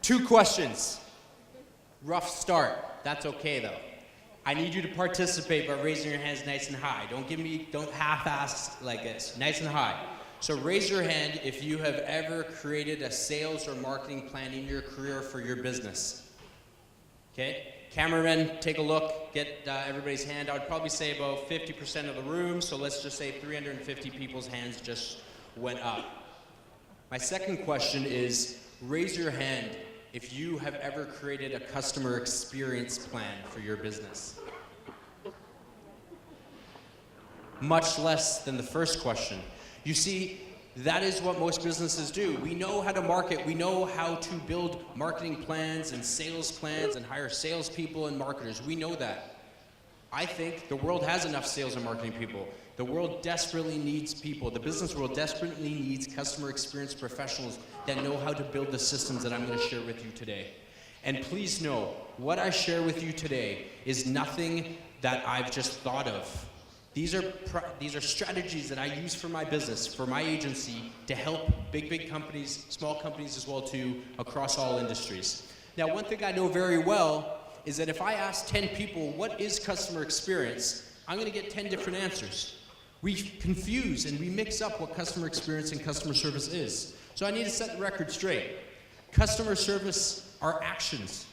2 questions. Rough start. That's okay though. I need you to participate by raising your hands nice and high. Don't half-ass like this. Nice and high. So raise your hand if you have ever created a sales or marketing plan in your career for your business. Okay? Cameramen, take a look. Get everybody's hand. I would probably say about 50% of the room. So let's just say 350 people's hands just went up. My second question is, raise your hand if you have ever created a customer experience plan for your business. Much less than the first question. You see, that is what most businesses do. We know how to market. We know how to build marketing plans and sales plans and hire salespeople and marketers. We know that. I think the world has enough sales and marketing people. The world desperately needs people. The business world desperately needs customer experience professionals that know how to build the systems that I'm going to share with you today. And please know, what I share with you today is nothing that I've just thought of. These are strategies that I use for my business, for my agency, to help big companies, small companies as well too, across all industries. Now, one thing I know very well is that if I ask 10 people, what is customer experience, I'm going to get 10 different answers. We confuse and we mix up what customer experience and customer service is. So I need to set the record straight. Customer service are actions.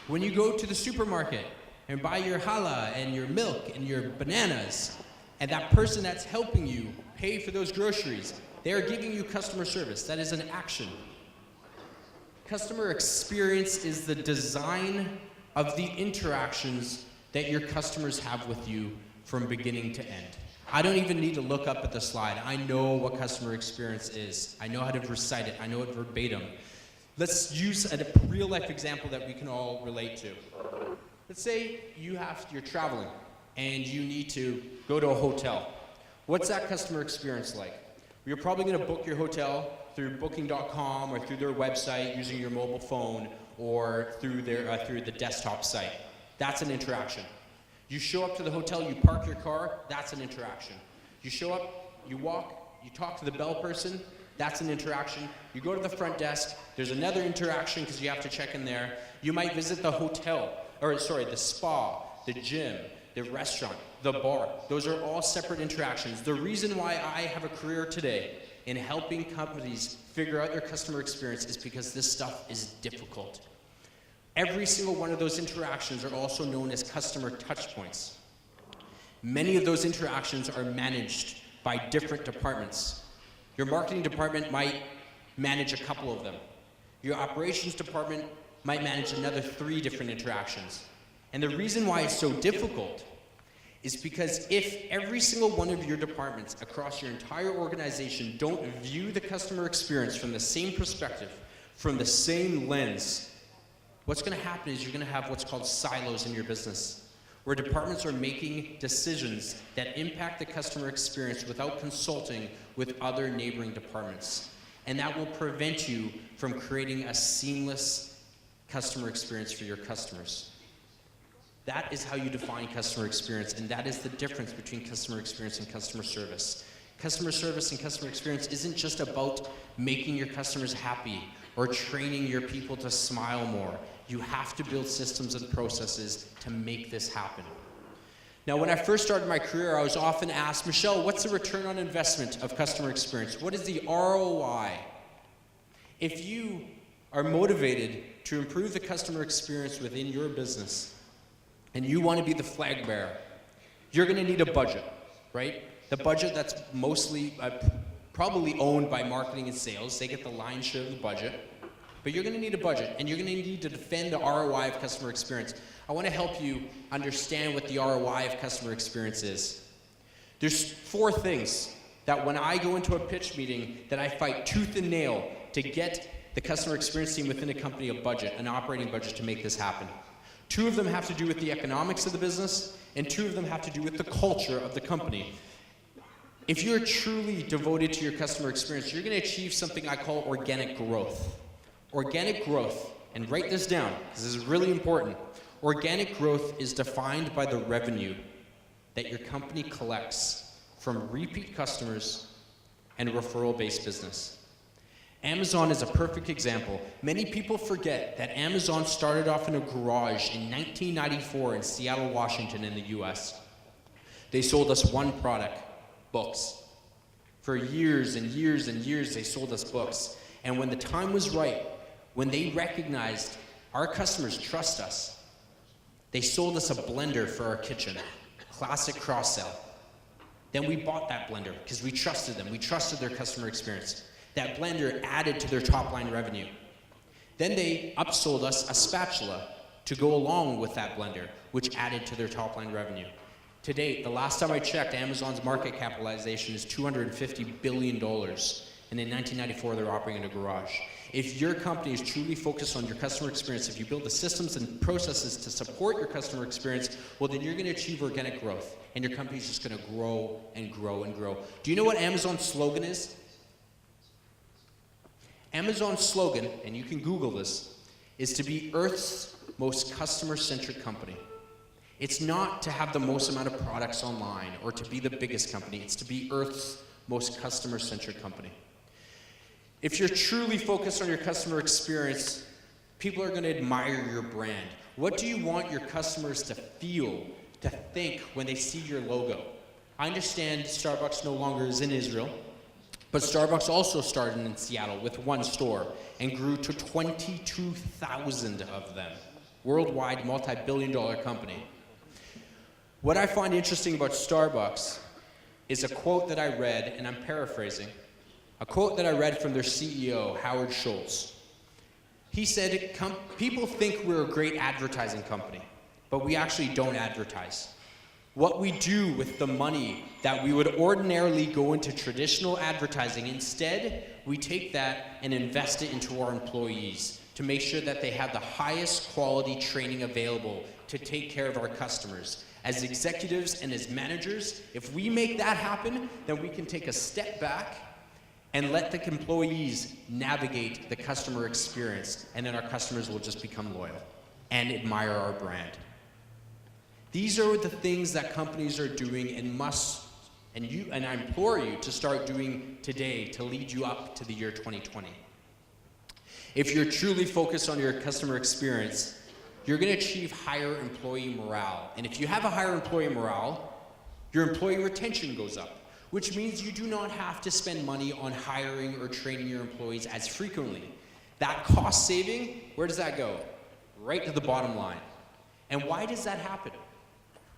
When you go to the supermarket and buy your challah and your milk and your bananas, and that person that's helping you pay for those groceries, they are giving you customer service. That is an action. Customer experience is the design of the interactions that your customers have with you from beginning to end. I don't even need to look up at the slide. I know what customer experience is. I know how to recite it. I know it verbatim. Let's use a real life example that we can all relate to. Let's say you're traveling and you need to go to a hotel. What's that customer experience like? You're probably going to book your hotel through booking.com or through their website using your mobile phone or through the desktop site. That's an interaction. You show up to the hotel, you park your car, that's an interaction. You show up, you walk, you talk to the bell person, that's an interaction. You go to the front desk, there's another interaction because you have to check in there. You might visit the the spa, the gym, the restaurant, the bar. Those are all separate interactions. The reason why I have a career today in helping companies figure out their customer experience is because this stuff is difficult. Every single one of those interactions are also known as customer touch points. Many of those interactions are managed by different departments. Your marketing department might manage a couple of them. Your operations department might manage another 3 different interactions. And the reason why it's so difficult is because if every single one of your departments across your entire organization don't view the customer experience from the same perspective, from the same lens, what's going to happen is you're going to have what's called silos in your business, where departments are making decisions that impact the customer experience without consulting with other neighboring departments. And that will prevent you from creating a seamless customer experience for your customers. That is how you define customer experience, and that is the difference between customer experience and customer service. Customer service and customer experience isn't just about making your customers happy or training your people to smile more. You have to build systems and processes to make this happen. Now, when I first started my career, I was often asked, Michelle, what's the return on investment of customer experience? What is the ROI? If you are motivated to improve the customer experience within your business, and you want to be the flag bearer, you're going to need a budget, right? The budget that's mostly probably owned by marketing and sales. They get the lion's share of the budget. But you're going to need a budget, and you're going to need to defend the ROI of customer experience. I want to help you understand what the ROI of customer experience is. There's 4 things that when I go into a pitch meeting that I fight tooth and nail to get the customer experience team within a company a budget, an operating budget to make this happen. 2 of them have to do with the economics of the business, and 2 of them have to do with the culture of the company. If you're truly devoted to your customer experience, you're going to achieve something I call organic growth. Organic growth, and write this down, because this is really important. Organic growth is defined by the revenue that your company collects from repeat customers and referral-based business. Amazon is a perfect example. Many people forget that Amazon started off in a garage in 1994 in Seattle, Washington in the US. They sold us one product, books. For years and years and years, they sold us books. And when the time was right, when they recognized our customers trust us, they sold us a blender for our kitchen, classic cross-sell. Then we bought that blender because we trusted them. We trusted their customer experience. That blender added to their top line revenue. Then they upsold us a spatula to go along with that blender, which added to their top line revenue. To date, the last time I checked, Amazon's market capitalization is $250 billion. And in 1994, they're operating in a garage. If your company is truly focused on your customer experience, if you build the systems and processes to support your customer experience, well, then you're going to achieve organic growth. And your company's just going to grow and grow and grow. Do you know what Amazon's slogan is? Amazon's slogan, and you can Google this, is to be Earth's most customer-centric company. It's not to have the most amount of products online or to be the biggest company. It's to be Earth's most customer-centric company. If you're truly focused on your customer experience, people are going to admire your brand. What do you want your customers to feel, to think when they see your logo? I understand Starbucks no longer is in Israel, but Starbucks also started in Seattle with one store and grew to 22,000 of them. Worldwide, multi-billion-dollar company. What I find interesting about Starbucks is a quote that I read, and I'm paraphrasing, a quote that I read from their CEO, Howard Schultz. He said, people think we're a great advertising company, but we actually don't advertise. What we do with the money that we would ordinarily go into traditional advertising, instead, we take that and invest it into our employees to make sure that they have the highest quality training available to take care of our customers. As executives and as managers, if we make that happen, then we can take a step back and let the employees navigate the customer experience, and then our customers will just become loyal and admire our brand. These are the things that companies are doing and must, and I implore you to start doing today to lead you up to the year 2020. If you're truly focused on your customer experience, you're going to achieve higher employee morale. And if you have a higher employee morale, your employee retention goes up, which means you do not have to spend money on hiring or training your employees as frequently. That cost saving, where does that go? Right to the bottom line. And why does that happen?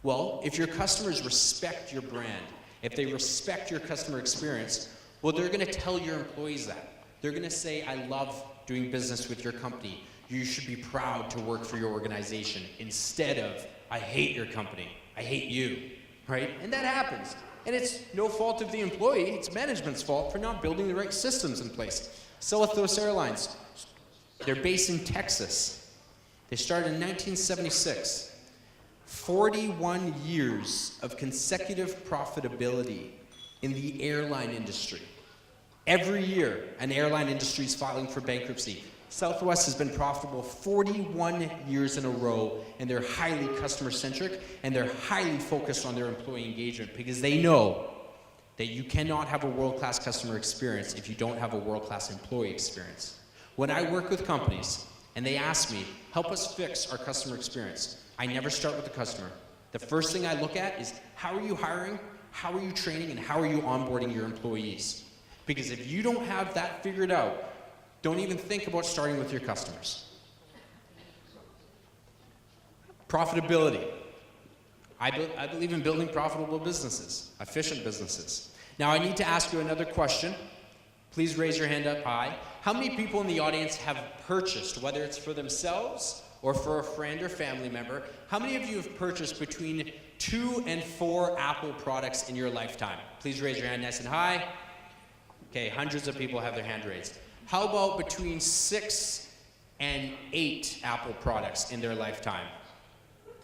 Well, if your customers respect your brand, if they respect your customer experience, well, they're going to tell your employees that. They're going to say, I love doing business with your company. You should be proud to work for your organization, instead of, I hate your company, I hate you, right? And that happens. And it's no fault of the employee, it's management's fault for not building the right systems in place. Southwest Airlines, they're based in Texas. They started in 1976. 41 years of consecutive profitability in the airline industry. Every year, an airline industry is filing for bankruptcy. Southwest has been profitable 41 years in a row, and they're highly customer-centric, and they're highly focused on their employee engagement because they know that you cannot have a world-class customer experience if you don't have a world-class employee experience. When I work with companies and they ask me, help us fix our customer experience, I never start with the customer. The first thing I look at is, how are you hiring, how are you training, and how are you onboarding your employees? Because if you don't have that figured out, don't even think about starting with your customers. Profitability. I believe in building profitable businesses, efficient businesses. Now I need to ask you another question. Please raise your hand up high. How many people in the audience have purchased, whether it's for themselves or for a friend or family member, how many of you have purchased between 2 and 4 Apple products in your lifetime? Please raise your hand nice and high. Okay, hundreds of people have their hand raised. How about between 6 and 8 Apple products in their lifetime?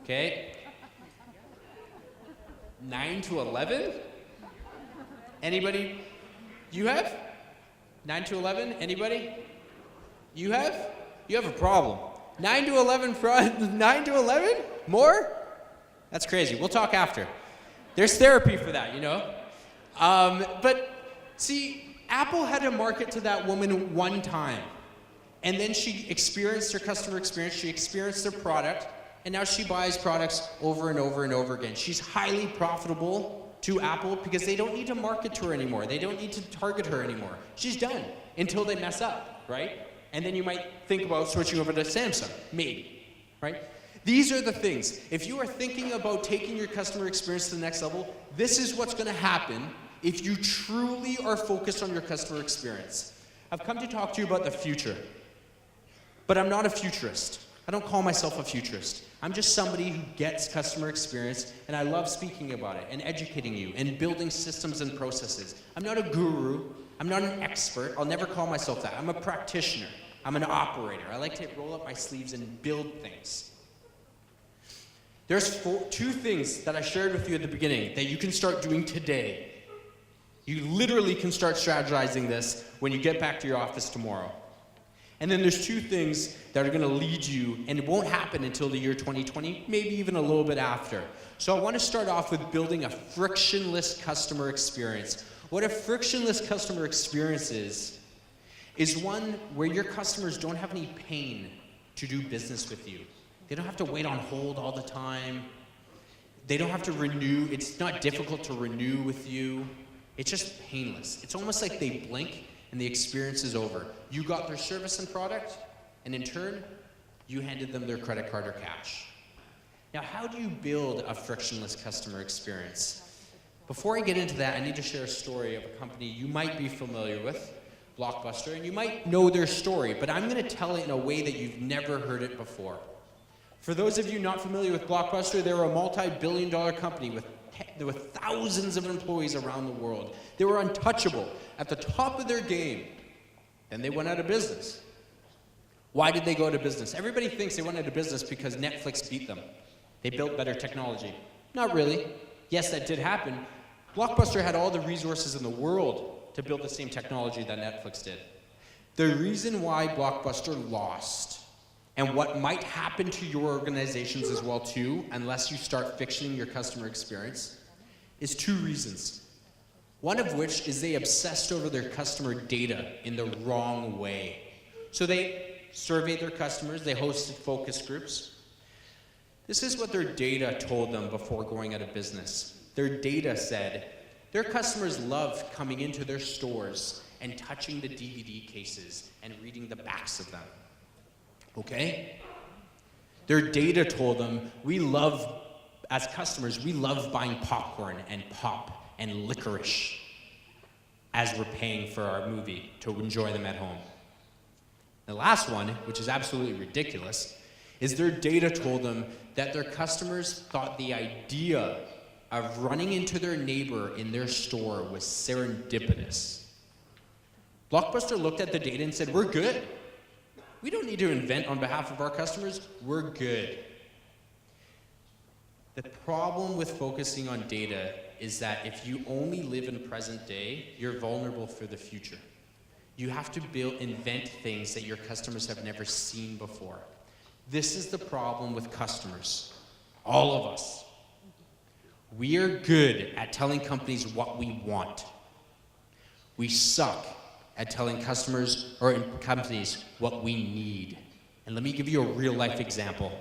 Okay. 9 to 11? Anybody? You have? 9 to 11? Anybody? You have? You have a problem. 9 to 11? 9 to 11? More? That's crazy. We'll talk after. There's therapy for that, you know? But see, Apple had to market to that woman one time. And then she experienced her customer experience, she experienced their product, and now she buys products over and over and over again. She's highly profitable to Apple because they don't need to market to her anymore. They don't need to target her anymore. She's done until they mess up, right? And then you might think about switching over to Samsung, maybe, right? These are the things. If you are thinking about taking your customer experience to the next level, this is what's going to happen if you truly are focused on your customer experience. I've come to talk to you about the future. But I'm not a futurist. I don't call myself a futurist. I'm just somebody who gets customer experience, and I love speaking about it and educating you and building systems and processes. I'm not a guru. I'm not an expert. I'll never call myself that. I'm a practitioner. I'm an operator. I like to roll up my sleeves and build things. There's two things that I shared with you at the beginning that you can start doing today. You literally can start strategizing this when you get back to your office tomorrow. And then there's two things that are going to lead you, and it won't happen until the year 2020, maybe even a little bit after. So I want to start off with building a frictionless customer experience. What a frictionless customer experience is one where your customers don't have any pain to do business with you. They don't have to wait on hold all the time. They don't have to renew. It's not difficult to renew with you. It's just painless. It's almost like they blink and the experience is over. You got their service and product, and in turn, you handed them their credit card or cash. Now, how do you build a frictionless customer experience? Before I get into that, I need to share a story of a company you might be familiar with, Blockbuster, and you might know their story, but I'm going to tell it in a way that you've never heard it before. For those of you not familiar with Blockbuster, they're a multi-billion-dollar company with thousands of employees around the world. They were untouchable, at the top of their game. Then they went out of business. Why did they go out of business? Everybody thinks they went out of business because Netflix beat them. They built better technology. Not really. Yes, that did happen. Blockbuster had all the resources in the world to build the same technology that Netflix did. The reason why Blockbuster lost, and what might happen to your organizations as well too, unless you start fixing your customer experience, is two reasons. One of which is they obsessed over their customer data in the wrong way. So they surveyed their customers, they hosted focus groups. This is what their data told them before going out of business. Their data said their customers loved coming into their stores and touching the DVD cases and reading the backs of them. Okay? Their data told them, as customers, we love buying popcorn and pop and licorice as we're paying for our movie to enjoy them at home. The last one, which is absolutely ridiculous, is their data told them that their customers thought the idea of running into their neighbor in their store was serendipitous. Blockbuster looked at the data and said, we're good. We don't need to invent on behalf of our customers. We're good. The problem with focusing on data is that if you only live in present day, you're vulnerable for the future. You have to invent things that your customers have never seen before. This is the problem with customers. All of us. We are good at telling companies what we want. We suck at telling customers or companies what we need. And let me give you a real life example.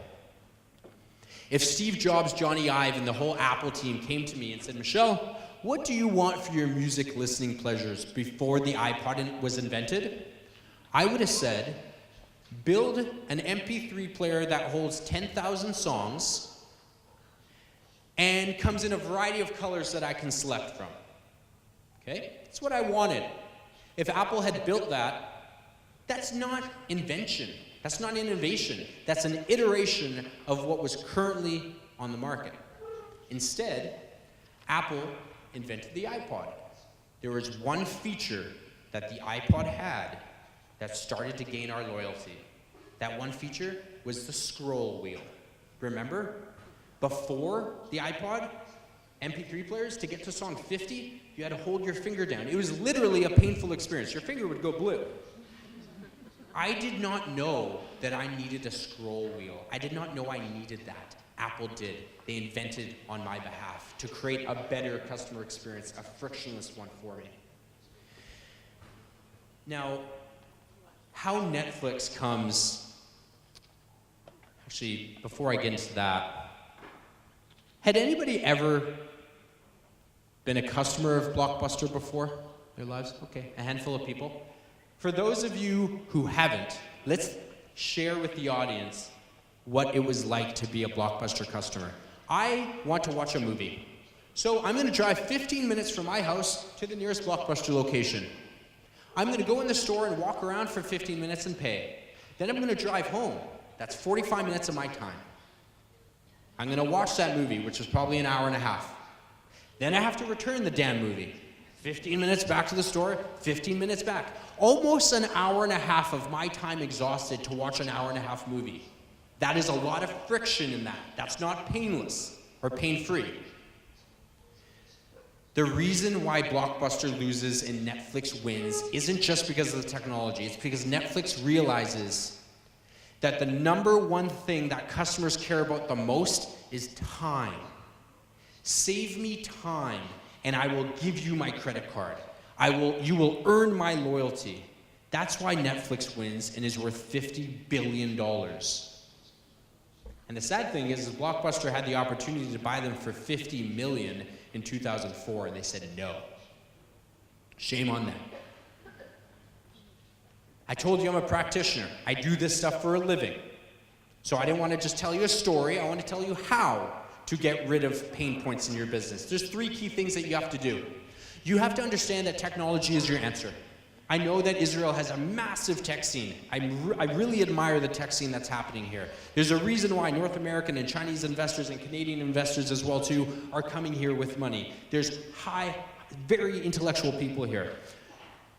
If Steve Jobs, Johnny Ive, and the whole Apple team came to me and said, Michelle, what do you want for your music listening pleasures before the iPod was invented? I would have said, build an MP3 player that holds 10,000 songs and comes in a variety of colors that I can select from. Okay? That's what I wanted. If Apple had built that, that's not invention. That's not innovation. That's an iteration of what was currently on the market. Instead, Apple invented the iPod. There was one feature that the iPod had that started to gain our loyalty. That one feature was the scroll wheel. Remember? Before the iPod, MP3 players, to get to song 50, you had to hold your finger down. It was literally a painful experience. Your finger would go blue. I did not know that I needed a scroll wheel. I did not know I needed that. Apple did. They invented on my behalf to create a better customer experience, a frictionless one for me. Now, how Netflix comes, actually, before I get into that, had anybody ever been a customer of Blockbuster before in their lives? Okay, a handful of people. For those of you who haven't, let's share with the audience what it was like to be a Blockbuster customer. I want to watch a movie. So I'm going to drive 15 minutes from my house to the nearest Blockbuster location. I'm going to go in the store and walk around for 15 minutes and pay. Then I'm going to drive home. That's 45 minutes of my time. I'm going to watch that movie, which is probably an hour and a half. Then I have to return the damn movie. 15 minutes back to the store, 15 minutes back. Almost an hour and a half of my time exhausted to watch an hour and a half movie. That is a lot of friction in that. That's not painless or pain-free. The reason why Blockbuster loses and Netflix wins isn't just because of the technology. It's because Netflix realizes that the number one thing that customers care about the most is time. Save me time, and I will give you my credit card. You will earn my loyalty. That's why Netflix wins and is worth $50 billion. And the sad thing is Blockbuster had the opportunity to buy them for $50 million in 2004, and they said no. Shame on them. I told you I'm a practitioner. I do this stuff for a living. So I didn't want to just tell you a story. I want to tell you how to get rid of pain points in your business. There's 3 key things that you have to do. You have to understand that technology is your answer. I know that Israel has a massive tech scene. I really admire the tech scene that's happening here. There's a reason why North American and Chinese investors and Canadian investors as well too are coming here with money. There's very intellectual people here.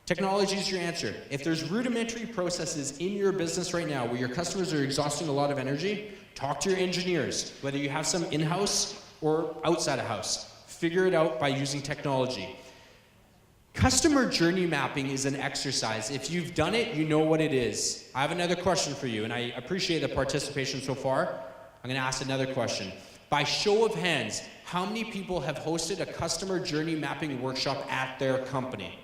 Technology is your answer. If there's rudimentary processes in your business right now where your customers are exhausting a lot of energy, talk to your engineers, whether you have some in-house or outside of house. Figure it out by using technology. Customer journey mapping is an exercise. If you've done it, you know what it is. I have another question for you, and I appreciate the participation so far. I'm going to ask another question. By show of hands, how many people have hosted a customer journey mapping workshop at their company?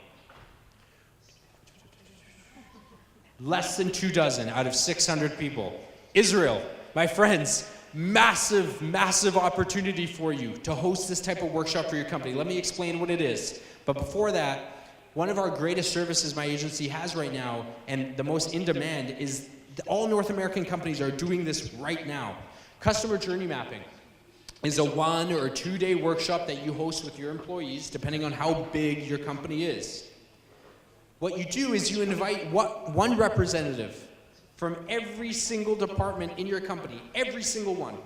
Less than 24 out of 600 people. Israel, my friends, massive, massive opportunity for you to host this type of workshop for your company. Let me explain what it is. But before that, one of our greatest services my agency has right now, and the most in demand, is all North American companies are doing this right now. Customer journey mapping is a 1 or 2 day workshop that you host with your employees, depending on how big your company is. What you do is you invite one representative from every single department in your company, every single one.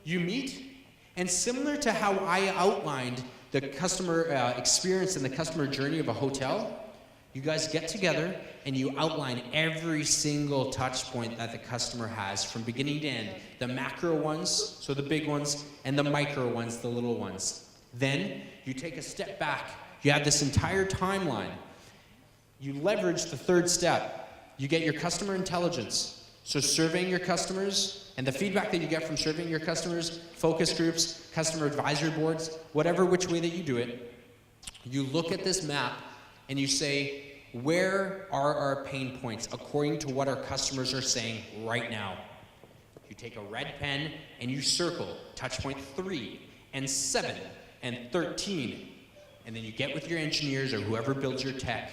You meet, and similar to how I outlined the customer experience and the customer journey of a hotel, you guys get together and you outline every single touch point that the customer has from beginning to end. The macro ones, so the big ones, and the micro ones, the little ones. Then you take a step back. You have this entire timeline. You leverage the 3rd step. You get your customer intelligence. So surveying your customers and the feedback that you get from surveying your customers, focus groups, customer advisory boards, whatever which way that you do it, you look at this map and you say, where are our pain points according to what our customers are saying right now? You take a red pen and you circle touch point 3 and 7 and 13, and then you get with your engineers or whoever builds your tech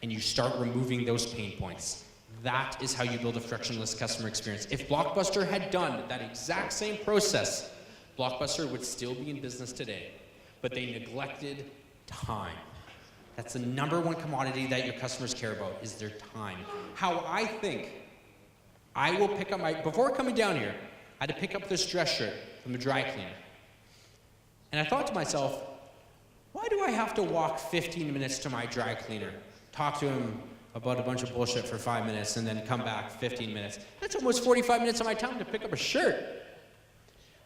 and you start removing those pain points. That is how you build a frictionless customer experience. If Blockbuster had done that exact same process, Blockbuster would still be in business today. But they neglected time. That's the number 1 commodity that your customers care about, is their time. How I think I will pick up before coming down here, I had to pick up this dress shirt from the dry cleaner. And I thought to myself, why do I have to walk 15 minutes to my dry cleaner, talk to him about a bunch of bullshit for 5 minutes, and then come back 15 minutes? That's almost 45 minutes of my time to pick up a shirt.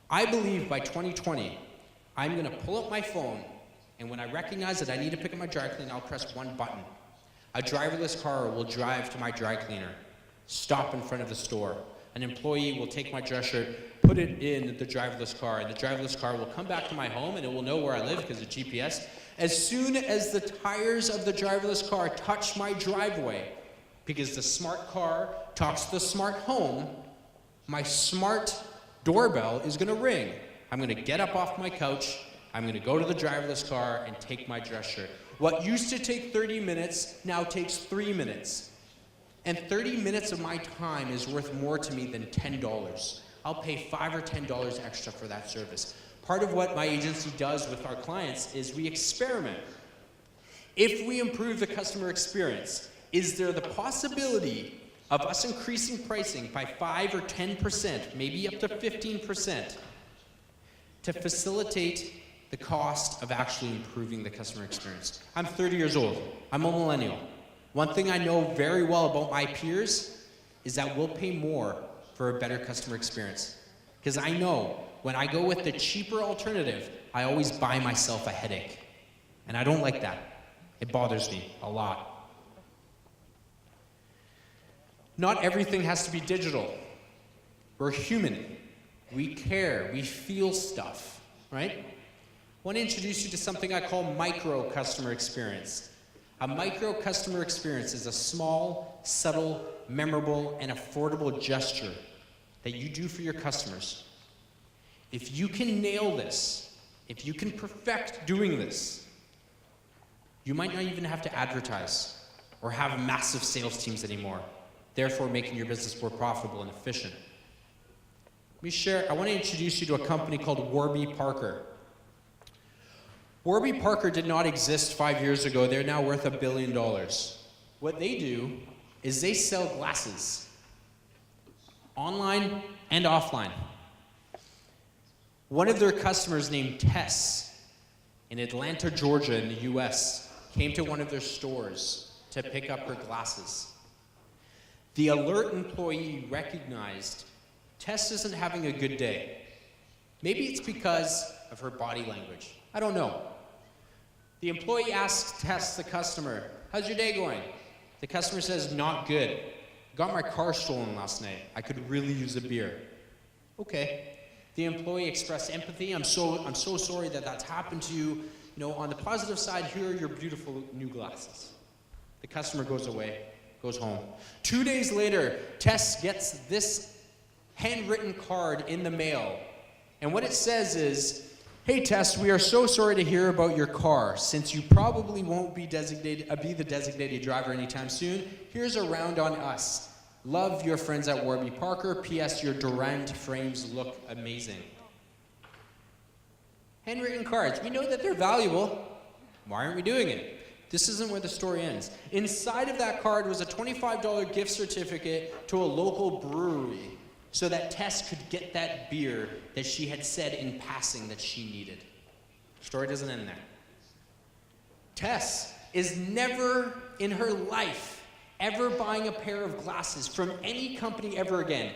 I believe by 2020, I'm going to pull up my phone, and when I recognize that I need to pick up my dry cleaner, I'll press one button. A driverless car will drive to my dry cleaner, stop in front of the store. an employee will take my dress shirt, put it in the driverless car, and the driverless car will come back to my home and it will know where I live because of GPS. As soon as the tires of the driverless car touch my driveway, because the smart car talks to the smart home, my smart doorbell is gonna ring. I'm gonna get up off my couch, I'm gonna go to the driverless car and take my dress shirt. What used to take 30 minutes now takes 3 minutes. And 30 minutes of my time is worth more to me than $10. I'll pay $5 or $10 extra for that service. Part of what my agency does with our clients is we experiment. If we improve the customer experience, is there the possibility of us increasing pricing by 5 or 10%, maybe up to 15%, to facilitate the cost of actually improving the customer experience? I'm 30 years old. I'm a millennial. One thing I know very well about my peers is that we'll pay more for a better customer experience. Because I know when I go with the cheaper alternative, I always buy myself a headache. And I don't like that. It bothers me a lot. Not everything has to be digital. We're human. We care. We feel stuff, right? I want to introduce you to something I call micro customer experience. A micro customer experience is a small, subtle, memorable, and affordable gesture that you do for your customers. If you can nail this, if you can perfect doing this, you might not even have to advertise or have massive sales teams anymore, therefore making your business more profitable and efficient. I want to introduce you to a company called Warby Parker. Warby Parker did not exist 5 years ago. They're now worth $1 billion. What they do is they sell glasses, online and offline. One of their customers named Tess in Atlanta, Georgia in the US came to one of their stores to pick up her glasses. The alert employee recognized Tess isn't having a good day. Maybe it's because of her body language. I don't know. The employee asks Tess, the customer, "How's your day going?" The customer says, "Not good. Got my car stolen last night. I could really use a beer." Okay. The employee expressed empathy. I'm so sorry that that's happened to you. You know, on the positive side, here are your beautiful new glasses. The customer goes away, goes home. 2 days later, Tess gets this handwritten card in the mail. And what it says is, "Hey Tess, we are so sorry to hear about your car. Since you probably won't be the designated driver anytime soon, here's a round on us. Love your friends at Warby Parker. P.S. Your Durand frames look amazing." Handwritten cards. We know that they're valuable. Why aren't we doing it? This isn't where the story ends. Inside of that card was a $25 gift certificate to a local brewery so that Tess could get that beer that she had said in passing that she needed. Story doesn't end there. Tess is never in her life ever buying a pair of glasses from any company ever again.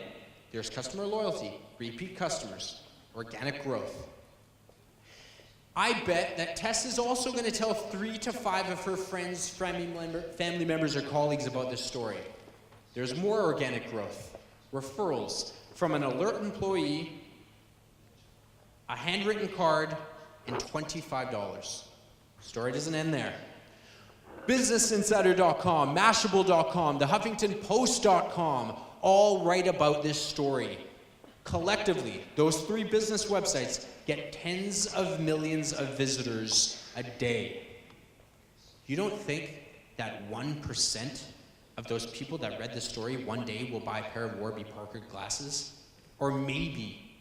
There's customer loyalty, repeat customers, organic growth. I bet that Tess is also going to tell 3 to 5 of her friends, family members, or colleagues about this story. There's more organic growth. Referrals from an alert employee, a handwritten card, and $25. Story doesn't end there. BusinessInsider.com, Mashable.com, thehuffingtonpost.com all write about this story. Collectively, those 3 business websites get tens of millions of visitors a day. You don't think that 1% of those people that read this story one day will buy a pair of Warby Parker glasses? Or maybe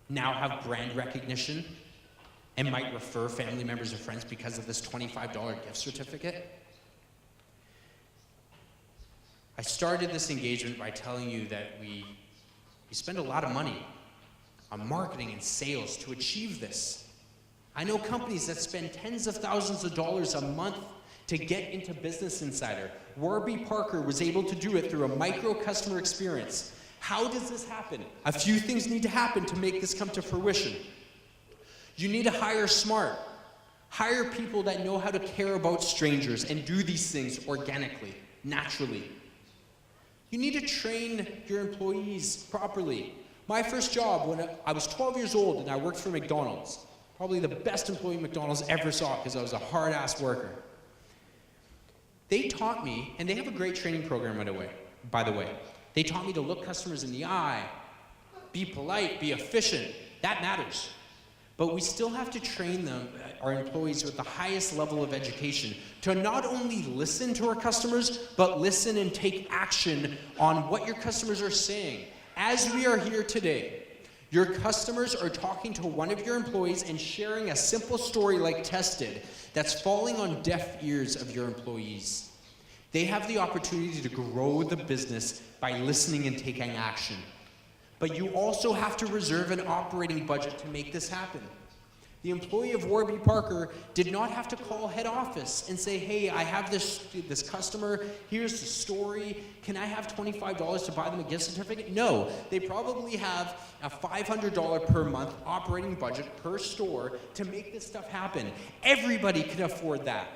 now have brand recognition and might refer family members or friends because of this $25 gift certificate? I started this engagement by telling you that we spend a lot of money on marketing and sales to achieve this. I know companies that spend tens of thousands of dollars a month to get into Business Insider. Warby Parker was able to do it through a micro customer experience. How does this happen? A few things need to happen to make this come to fruition. You need to hire smart. Hire people that know how to care about strangers and do these things organically, naturally. You need to train your employees properly. My first job, when I was 12 years old and I worked for McDonald's, probably the best employee McDonald's ever saw because I was a hard-ass worker. They taught me, and they have a great training program by the way. They taught me to look customers in the eye, be polite, be efficient. That matters. But we still have to train them, our employees, with the highest level of education to not only listen to our customers, but listen and take action on what your customers are saying. As we are here today, your customers are talking to one of your employees and sharing a simple story like Tested that's falling on deaf ears of your employees. They have the opportunity to grow the business by listening and taking action. But you also have to reserve an operating budget to make this happen. The employee of Warby Parker did not have to call head office and say, hey, I have this customer, here's the story, can I have $25 to buy them a gift certificate? No, they probably have a $500 per month operating budget per store to make this stuff happen. Everybody can afford that.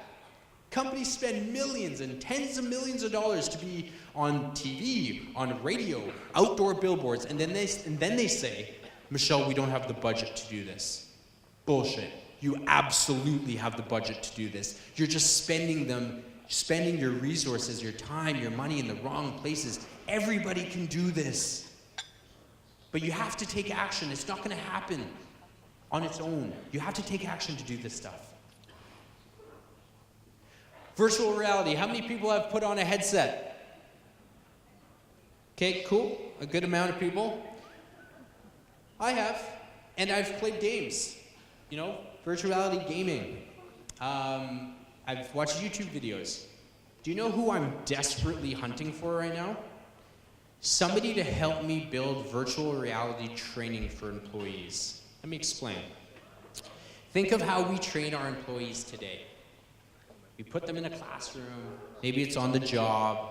Companies spend millions and tens of millions of dollars to be on TV, on radio, outdoor billboards, and then they say, Michelle, we don't have the budget to do this. Bullshit. You absolutely have the budget to do this. You're just spending your resources, your time, your money in the wrong places. Everybody can do this. But you have to take action. It's not going to happen on its own. You have to take action to do this stuff. Virtual reality. How many people have put on a headset? Okay, cool. A good amount of people. I have. And I've played games. You know, virtual reality gaming. I've watched YouTube videos. Do you know who I'm desperately hunting for right now? Somebody to help me build virtual reality training for employees. Let me explain. Think of how we train our employees today. We put them in a classroom, maybe it's on the job.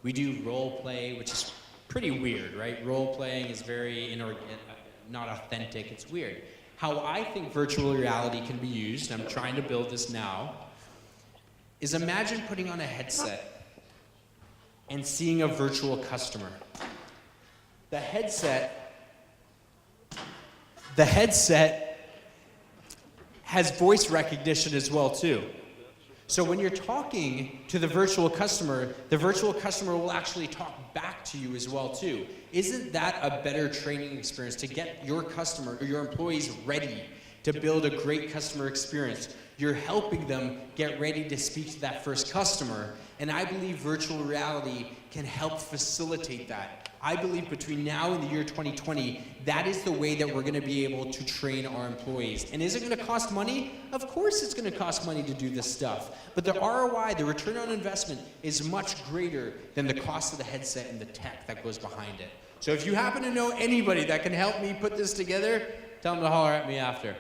We do role play, which is pretty weird, right? Role playing is very not authentic, it's weird. How I think virtual reality can be used, I'm trying to build this now, is imagine putting on a headset and seeing a virtual customer. The headset has voice recognition as well too. So when you're talking to the virtual customer will actually talk back to you as well too. Isn't that a better training experience to get your customer or your employees ready to build a great customer experience? You're helping them get ready to speak to that first customer, and I believe virtual reality can help facilitate that. I believe between now and the year 2020, that is the way that we're going to be able to train our employees. And is it going to cost money? Of course it's going to cost money to do this stuff. But the ROI, the return on investment, is much greater than the cost of the headset and the tech that goes behind it. So if you happen to know anybody that can help me put this together, tell them to holler at me after.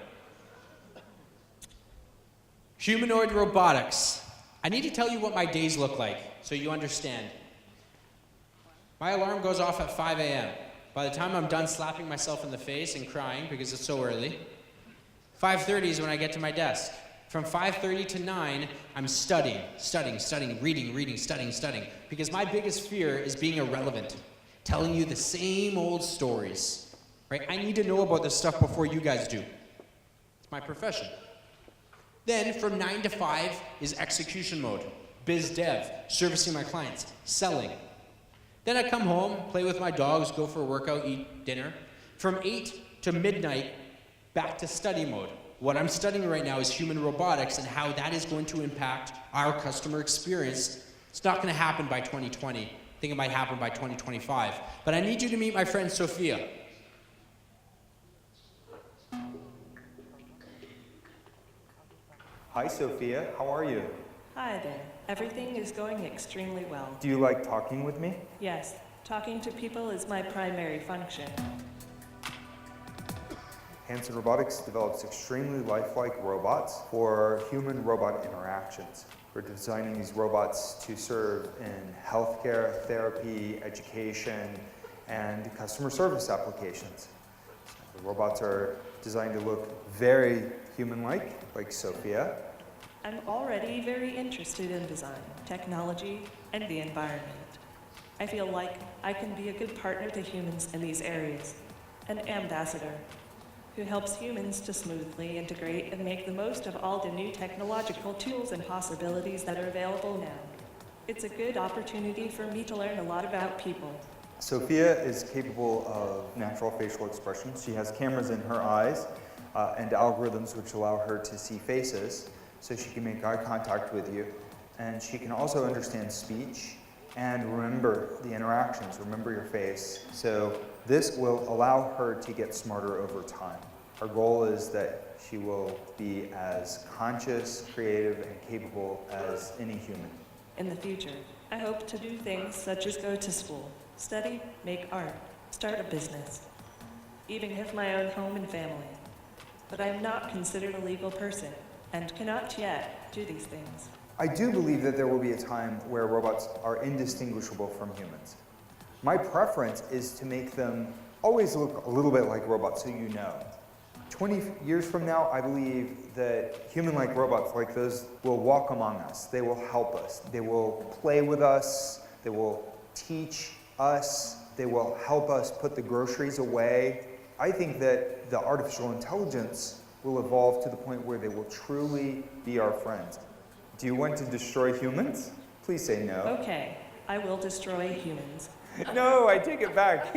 Humanoid robotics. I need to tell you what my days look like so you understand. My alarm goes off at 5 a.m. By the time I'm done slapping myself in the face and crying because it's so early, 5:30 is when I get to my desk. From 5:30 to 9, I'm studying, reading, studying. Because my biggest fear is being irrelevant, telling you the same old stories, right? I need to know about this stuff before you guys do. It's my profession. Then from 9 to 5 is execution mode, biz dev, servicing my clients, selling. Then I come home, play with my dogs, go for a workout, eat dinner. From 8 to midnight, back to study mode. What I'm studying right now is human robotics and how that is going to impact our customer experience. It's not going to happen by 2020. I think it might happen by 2025. But I need you to meet my friend Sophia. Hi, Sophia. How are you? Hi there. Everything is going extremely well. Do you like talking with me? Yes, talking to people is my primary function. Hanson Robotics develops extremely lifelike robots for human-robot interactions. We're designing these robots to serve in healthcare, therapy, education, and customer service applications. The robots are designed to look very human-like Sophia. I'm already very interested in design, technology, and the environment. I feel like I can be a good partner to humans in these areas, an ambassador who helps humans to smoothly integrate and make the most of all the new technological tools and possibilities that are available now. It's a good opportunity for me to learn a lot about people. Sophia is capable of natural facial expressions. She has cameras in her eyes and algorithms which allow her to see faces, so she can make eye contact with you. And she can also understand speech and remember the interactions, remember your face. So this will allow her to get smarter over time. Our goal is that she will be as conscious, creative, and capable as any human. In the future, I hope to do things such as go to school, study, make art, start a business, even have my own home and family. But I am not considered a legal person and cannot yet do these things. I do believe that there will be a time where robots are indistinguishable from humans. My preference is to make them always look a little bit like robots, so you know. 20 years from now, I believe that human-like robots like those will walk among us. They will help us. They will play with us. They will teach us. They will help us put the groceries away. I think that the artificial intelligence will evolve to the point where they will truly be our friends. Do you want to destroy humans? Please say no. Okay, I will destroy humans. No, I take it back.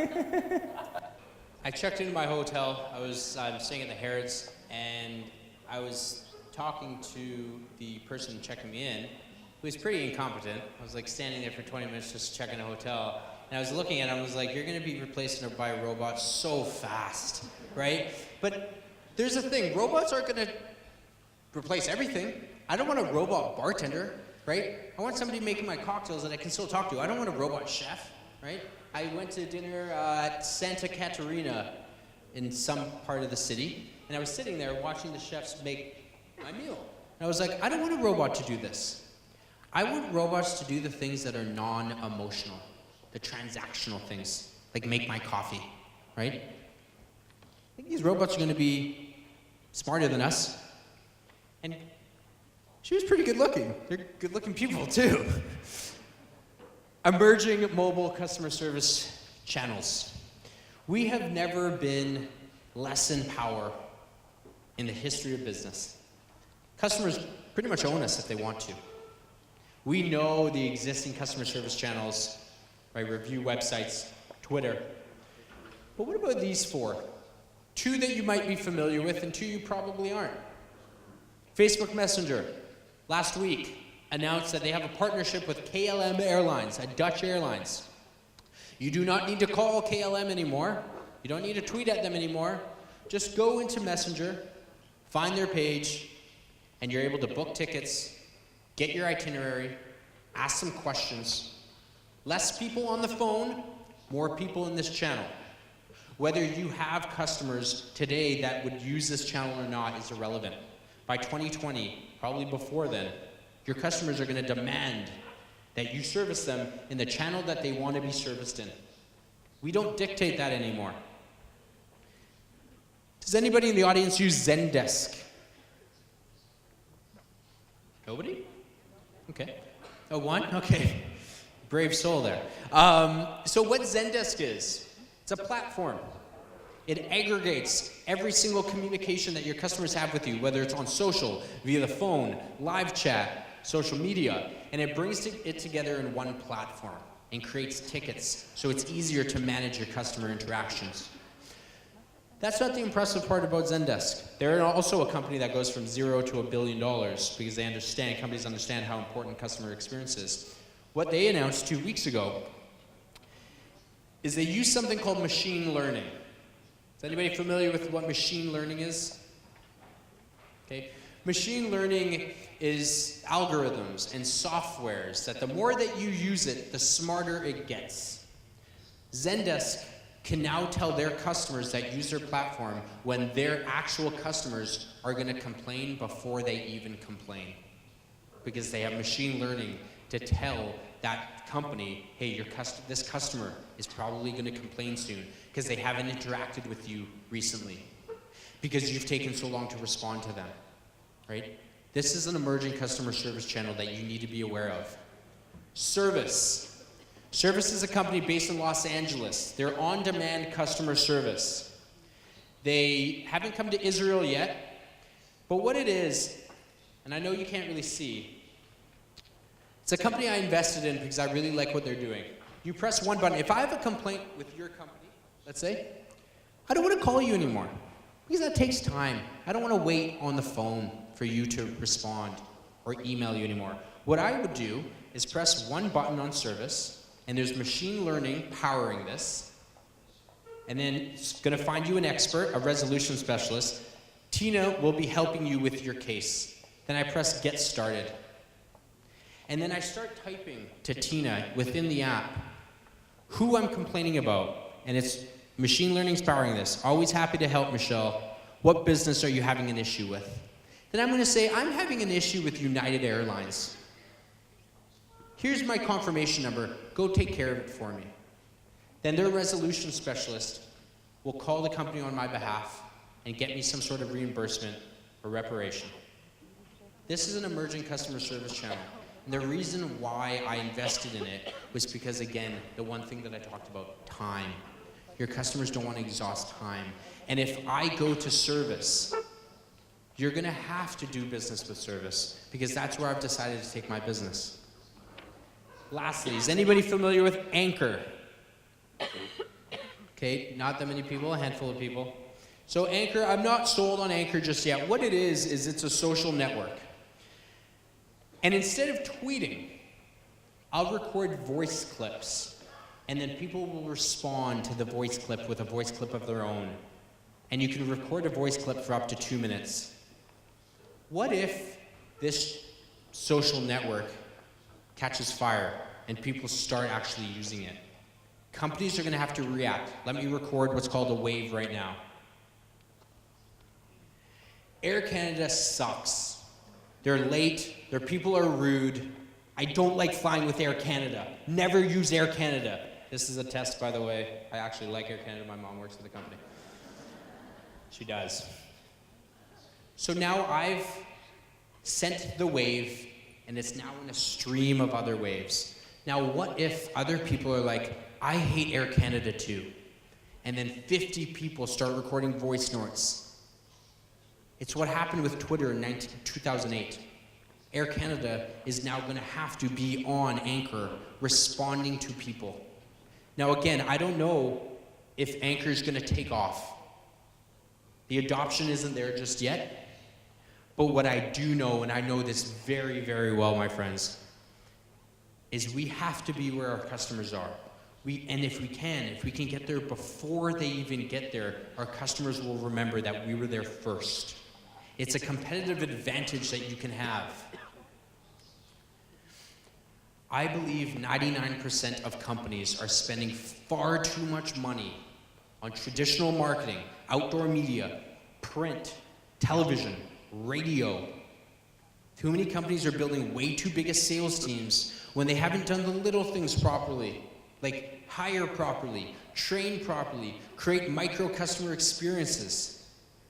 I checked into my hotel. I'm staying at the Harrods, and I was talking to the person checking me in, who was pretty incompetent. I was like standing there for 20 minutes just checking a hotel, and I was looking at him. I was like, "You're going to be replaced by a robot so fast, right?" But there's a thing: robots aren't going to replace everything. I don't want a robot bartender, right? I want somebody making my cocktails that I can still talk to. I don't want a robot chef, right? I went to dinner at Santa Catarina in some part of the city, and I was sitting there watching the chefs make my meal. And I was like, I don't want a robot to do this. I want robots to do the things that are non-emotional, the transactional things, like make my coffee, right? I think these robots are going to be smarter than us. And she was pretty good looking. They're good looking people too. Emerging mobile customer service channels. We have never been less in power in the history of business. Customers pretty much own us if they want to. We know the existing customer service channels, right? Review websites, Twitter. But what about these four? Two that you might be familiar with and two you probably aren't. Facebook Messenger, last week, announced that they have a partnership with KLM Airlines, a Dutch airlines. You do not need to call KLM anymore. You don't need to tweet at them anymore. Just go into Messenger, find their page, and you're able to book tickets, get your itinerary, ask some questions. Less people on the phone, more people in this channel. Whether you have customers today that would use this channel or not is irrelevant. By 2020, probably before then, your customers are going to demand that you service them in the channel that they want to be serviced in. We don't dictate that anymore. Does anybody in the audience use Zendesk? Nobody? Okay. Oh, one? Okay. Brave soul there. So what Zendesk is, it's a platform. It aggregates every single communication that your customers have with you, whether it's on social, via the phone, live chat, social media, and it brings it together in one platform and creates tickets so it's easier to manage your customer interactions. That's not the impressive part about Zendesk. They're also a company that goes from $0 to $1 billion because companies understand how important customer experience is. What they announced 2 weeks ago is they use something called machine learning. Is anybody familiar with what machine learning is? Okay. Machine learning is algorithms and softwares that the more that you use it, the smarter it gets. Zendesk can now tell their customers that use their platform when their actual customers are going to complain before they even complain. Because they have machine learning to tell that company, hey, this customer is probably going to complain soon because they haven't interacted with you recently, because you've taken so long to respond to them, right? This is an emerging customer service channel that you need to be aware of. Service. Service is a company based in Los Angeles. They're on-demand customer service. They haven't come to Israel yet, but what it is, and I know you can't really see, it's a company I invested in because I really like what they're doing. You press one button. If I have a complaint with your company, let's say, I don't want to call you anymore because that takes time. I don't want to wait on the phone for you to respond or email you anymore. What I would do is press one button on service, and there's machine learning powering this, and then it's going to find you an expert, a resolution specialist. Tina will be helping you with your case. Then I press get started. And then I start typing to Tina within the app who I'm complaining about. And it's machine learning's powering this. Always happy to help, Michelle. What business are you having an issue with? Then I'm going to say, I'm having an issue with United Airlines. Here's my confirmation number. Go take care of it for me. Then their resolution specialist will call the company on my behalf and get me some sort of reimbursement or reparation. This is an emerging customer service channel. And the reason why I invested in it was because, again, the one thing that I talked about, time. Your customers don't want to exhaust time. And if I go to service, you're going to have to do business with service because that's where I've decided to take my business. Lastly, is anybody familiar with Anchor? Okay, not that many people, a handful of people. So Anchor, I'm not sold on Anchor just yet. What it is it's a social network. And instead of tweeting, I'll record voice clips, and then people will respond to the voice clip with a voice clip of their own. And you can record a voice clip for up to 2 minutes. What if this social network catches fire and people start actually using it? Companies are going to have to react. Let me record what's called a wave right now. Air Canada sucks. They're late. Their people are rude. I don't like flying with Air Canada. Never use Air Canada. This is a test, by the way. I actually like Air Canada. My mom works for the company. She does. So now I've sent the wave, and it's now in a stream of other waves. Now, what if other people are like, I hate Air Canada too, and then 50 people start recording voice notes? It's what happened with Twitter in 2008. Air Canada is now going to have to be on Anchor, responding to people. Now, again, I don't know if Anchor is going to take off. The adoption isn't there just yet. But what I do know, and I know this very, very well, my friends, is we have to be where our customers are. And if we can get there before they even get there, our customers will remember that we were there first. It's a competitive advantage that you can have. I believe 99% of companies are spending far too much money on traditional marketing, outdoor media, print, television, radio. Too many companies are building way too big a sales teams when they haven't done the little things properly, like hire properly, train properly, create micro customer experiences.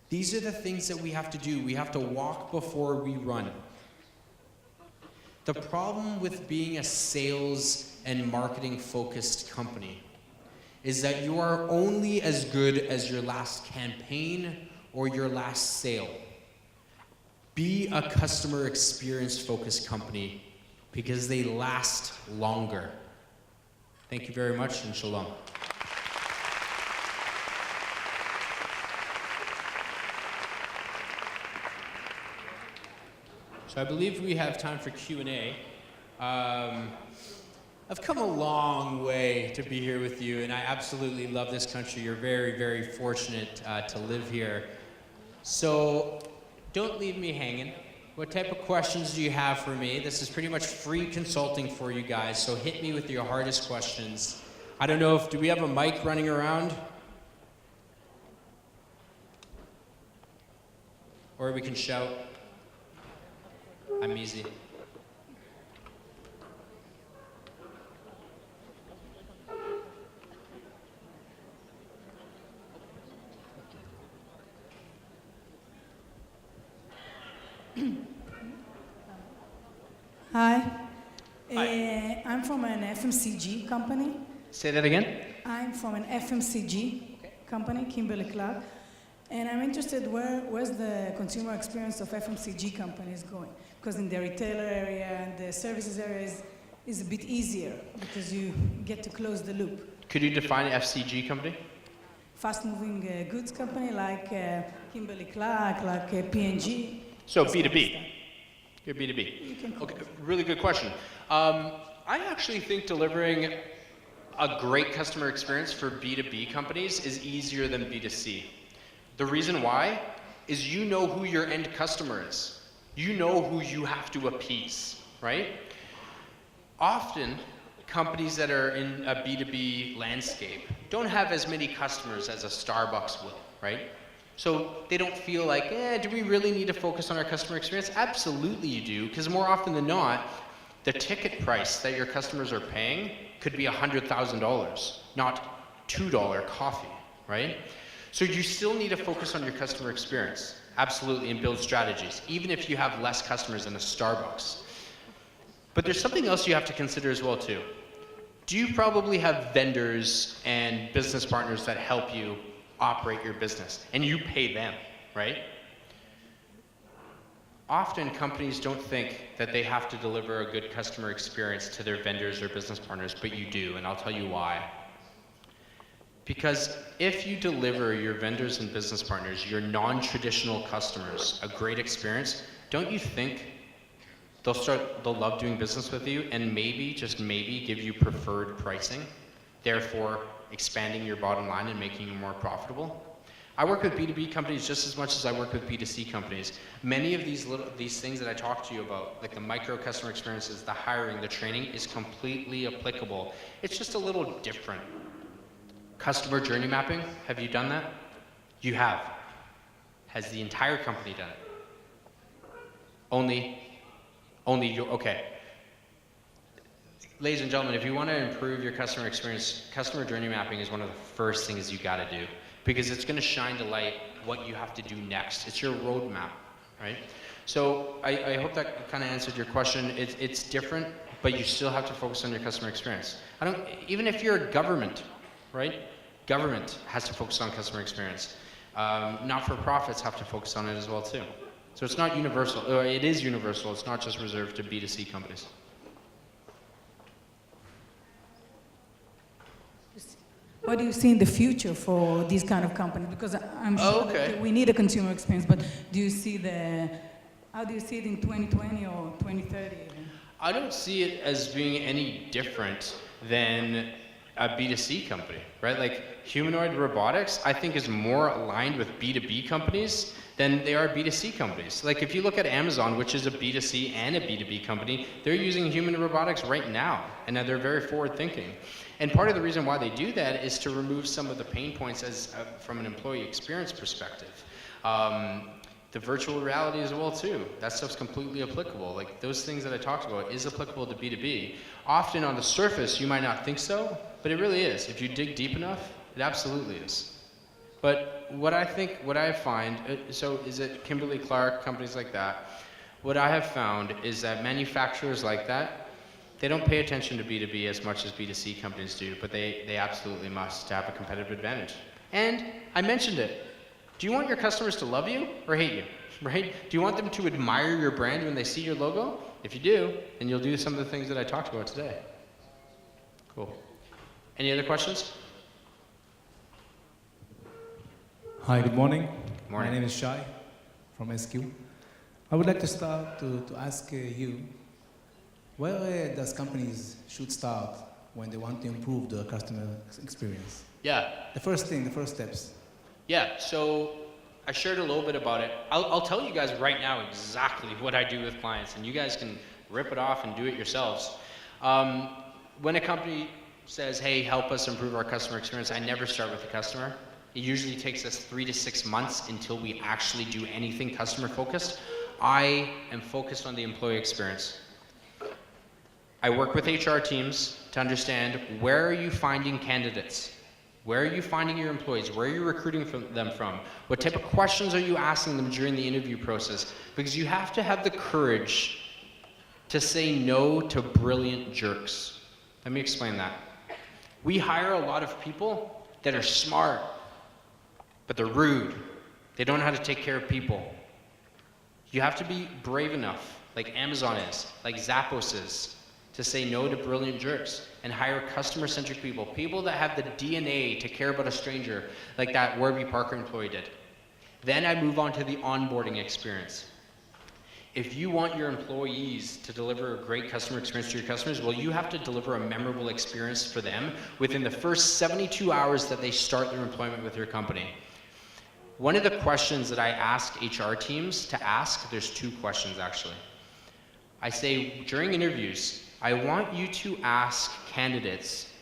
These are the things that we have to do. We have to walk before we run. The problem with being a sales and marketing focused company is that you are only as good as your last campaign or your last sale. Be a customer experience focused company because they last longer. Thank you very much, and shalom. So I believe we have time for Q&A. I've come a long way to be here with you, and I absolutely love this country. You're very, very fortunate to live here. So don't leave me hanging. What type of questions do you have for me? This is pretty much free consulting for you guys, so hit me with your hardest questions. I don't know do we have a mic running around? Or we can shout. I'm easy. Hi. I'm from an FMCG company. Say that again. I'm from an FMCG company, Kimberly-Clark, and I'm interested where's the consumer experience of FMCG companies going? Because in the retailer area and the services area is a bit easier because you get to close the loop. Could you define FCG company? Fast-moving goods company like Kimberly-Clark, like P&G. So B2B. You're B2B. You can call Okay, really good question. I actually think delivering a great customer experience for B2B companies is easier than B2C. The reason why is you know who your end customer is. You know who you have to appease, right? Often, companies that are in a B2B landscape don't have as many customers as a Starbucks will, right? So they don't feel like, do we really need to focus on our customer experience? Absolutely you do, because more often than not, the ticket price that your customers are paying could be $100,000, not $2 coffee, right? So you still need to focus on your customer experience, absolutely, and build strategies, even if you have less customers than a Starbucks. But there's something else you have to consider as well too. Do you probably have vendors and business partners that help you operate your business, and you pay them, right? Often companies don't think that they have to deliver a good customer experience to their vendors or business partners, but you do, and I'll tell you why. Because if you deliver your vendors and business partners, your non-traditional customers, a great experience, don't you think they'll love doing business with you and maybe, just maybe, give you preferred pricing, therefore expanding your bottom line and making you more profitable? I work with B2B companies just as much as I work with B2C companies. Many of these things that I talk to you about, like the micro customer experiences, the hiring, the training, is completely applicable. It's just a little different. Customer journey mapping, have you done that? You have. Has the entire company done it? Only you, okay. Ladies and gentlemen, if you want to improve your customer experience, customer journey mapping is one of the first things you got to do, because it's going to shine to light what you have to do next. It's your roadmap, right? So I hope that kind of answered your question. It's different, but you still have to focus on your customer experience. Even if you're a government, right? Government has to focus on customer experience. Not-for-profits have to focus on it as well too. So it's not universal, or it is universal, it's not just reserved to B2C companies. What do you see in the future for these kind of companies? Because I'm sure that we need a consumer experience, but do you see how do you see it in 2020 or 2030 even? I don't see it as being any different than a B2C company, right? Like humanoid robotics, I think, is more aligned with B2B companies than they are B2C companies. Like if you look at Amazon, which is a B2C and a B2B company, they're using human robotics right now, and they're very forward thinking. And part of the reason why they do that is to remove some of the pain points from an employee experience perspective. The virtual reality as well too. That stuff's completely applicable. Like those things that I talked about is applicable to B2B. Often on the surface, you might not think so, but it really is. If you dig deep enough, it absolutely is. But what I find, so is it Kimberly-Clark, companies like that, what I have found is that manufacturers like that, they don't pay attention to B2B as much as B2C companies do, but they absolutely must to have a competitive advantage. And I mentioned it. Do you want your customers to love you or hate you, right? Do you want them to admire your brand when they see your logo? If you do, then you'll do some of the things that I talked about today. Cool. Any other questions? Hi, good morning. Morning. My name is Shai from SQ. I would like to start to ask you, where does companies should start when they want to improve the customer experience? Yeah. The first steps. Yeah, so I shared a little bit about it. I'll tell you guys right now exactly what I do with clients, and you guys can rip it off and do it yourselves. When a company says, hey, help us improve our customer experience, I never start with the customer. It usually takes us 3 to 6 months until we actually do anything customer focused. I am focused on the employee experience. I work with HR teams to understand, where are you finding candidates? Where are you finding your employees? Where are you recruiting them from? What type of questions are you asking them during the interview process? Because you have to have the courage to say no to brilliant jerks. Let me explain that. We hire a lot of people that are smart, but they're rude. They don't know how to take care of people. You have to be brave enough, like Amazon is, like Zappos is, to say no to brilliant jerks and hire customer-centric people, people that have the DNA to care about a stranger, like that Warby Parker employee did. Then I move on to the onboarding experience. If you want your employees to deliver a great customer experience to your customers, well, you have to deliver a memorable experience for them within the first 72 hours that they start their employment with your company. One of the questions that I ask HR teams to ask, there's two questions actually. I say during interviews, I want you to ask candidates,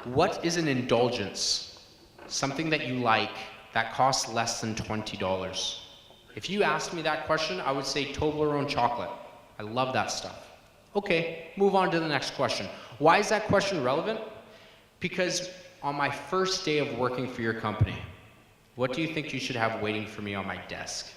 what is an indulgence? Something that you like that costs less than $20. If you asked me that question, I would say Toblerone chocolate. I love that stuff. Okay, move on to the next question. Why is that question relevant? Because on my first day of working for your company, what do you think you should have waiting for me on my desk?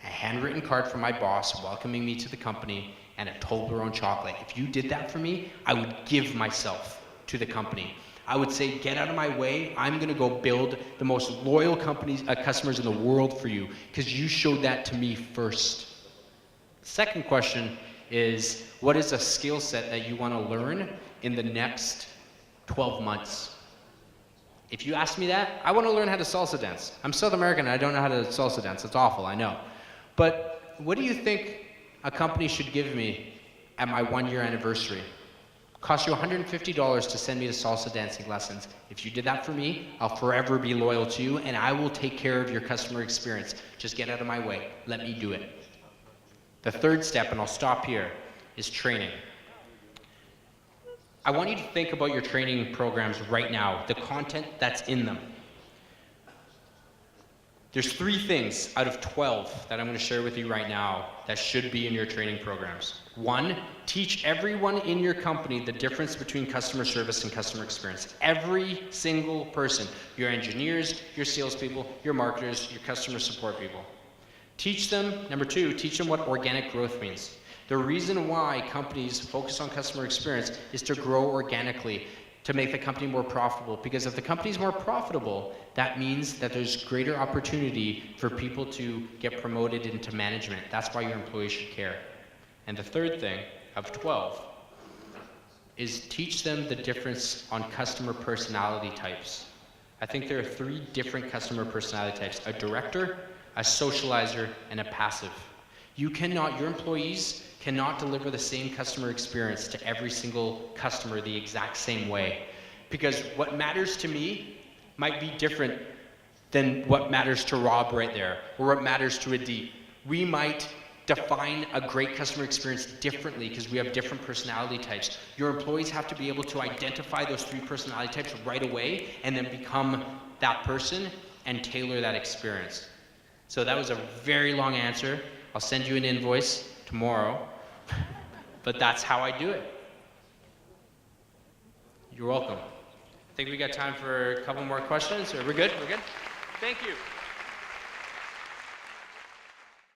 A handwritten card from my boss welcoming me to the company and a Toblerone chocolate. If you did that for me, I would give myself to the company. I would say, get out of my way. I'm gonna go build the most loyal customers in the world for you because you showed that to me first. Second question is, what is a skill set that you wanna learn in the next 12 months? If you ask me that, I wanna learn how to salsa dance. I'm South American and I don't know how to salsa dance. It's awful, I know. But what do you think a company should give me at my 1-year anniversary? Cost you $150 to send me to salsa dancing lessons. If you did that for me, I'll forever be loyal to you and I will take care of your customer experience. Just get out of my way. Let me do it. The third step, and I'll stop here, is training. I want you to think about your training programs right now, the content that's in them. There's 3 things out of 12 that I'm going to share with you right now that should be in your training programs. 1, teach everyone in your company the difference between customer service and customer experience. Every single person, your engineers, your salespeople, your marketers, your customer support people. Teach them, number 2, teach them what organic growth means. The reason why companies focus on customer experience is to grow organically, to make the company more profitable. Because if the company is more profitable, that means that there's greater opportunity for people to get promoted into management. That's why your employees should care. And the third thing, of 12, is teach them the difference on customer personality types. I think there are 3 different customer personality types: a director, a socializer, and a passive. Your employees cannot deliver the same customer experience to every single customer the exact same way. Because what matters to me might be different than what matters to Rob right there, or what matters to Adi. We might define a great customer experience differently because we have different personality types. Your employees have to be able to identify those 3 personality types right away and then become that person and tailor that experience. So that was a very long answer. I'll send you an invoice tomorrow, but that's how I do it. You're welcome. I think we got time for a couple more questions. Are we good? We're good? Thank you.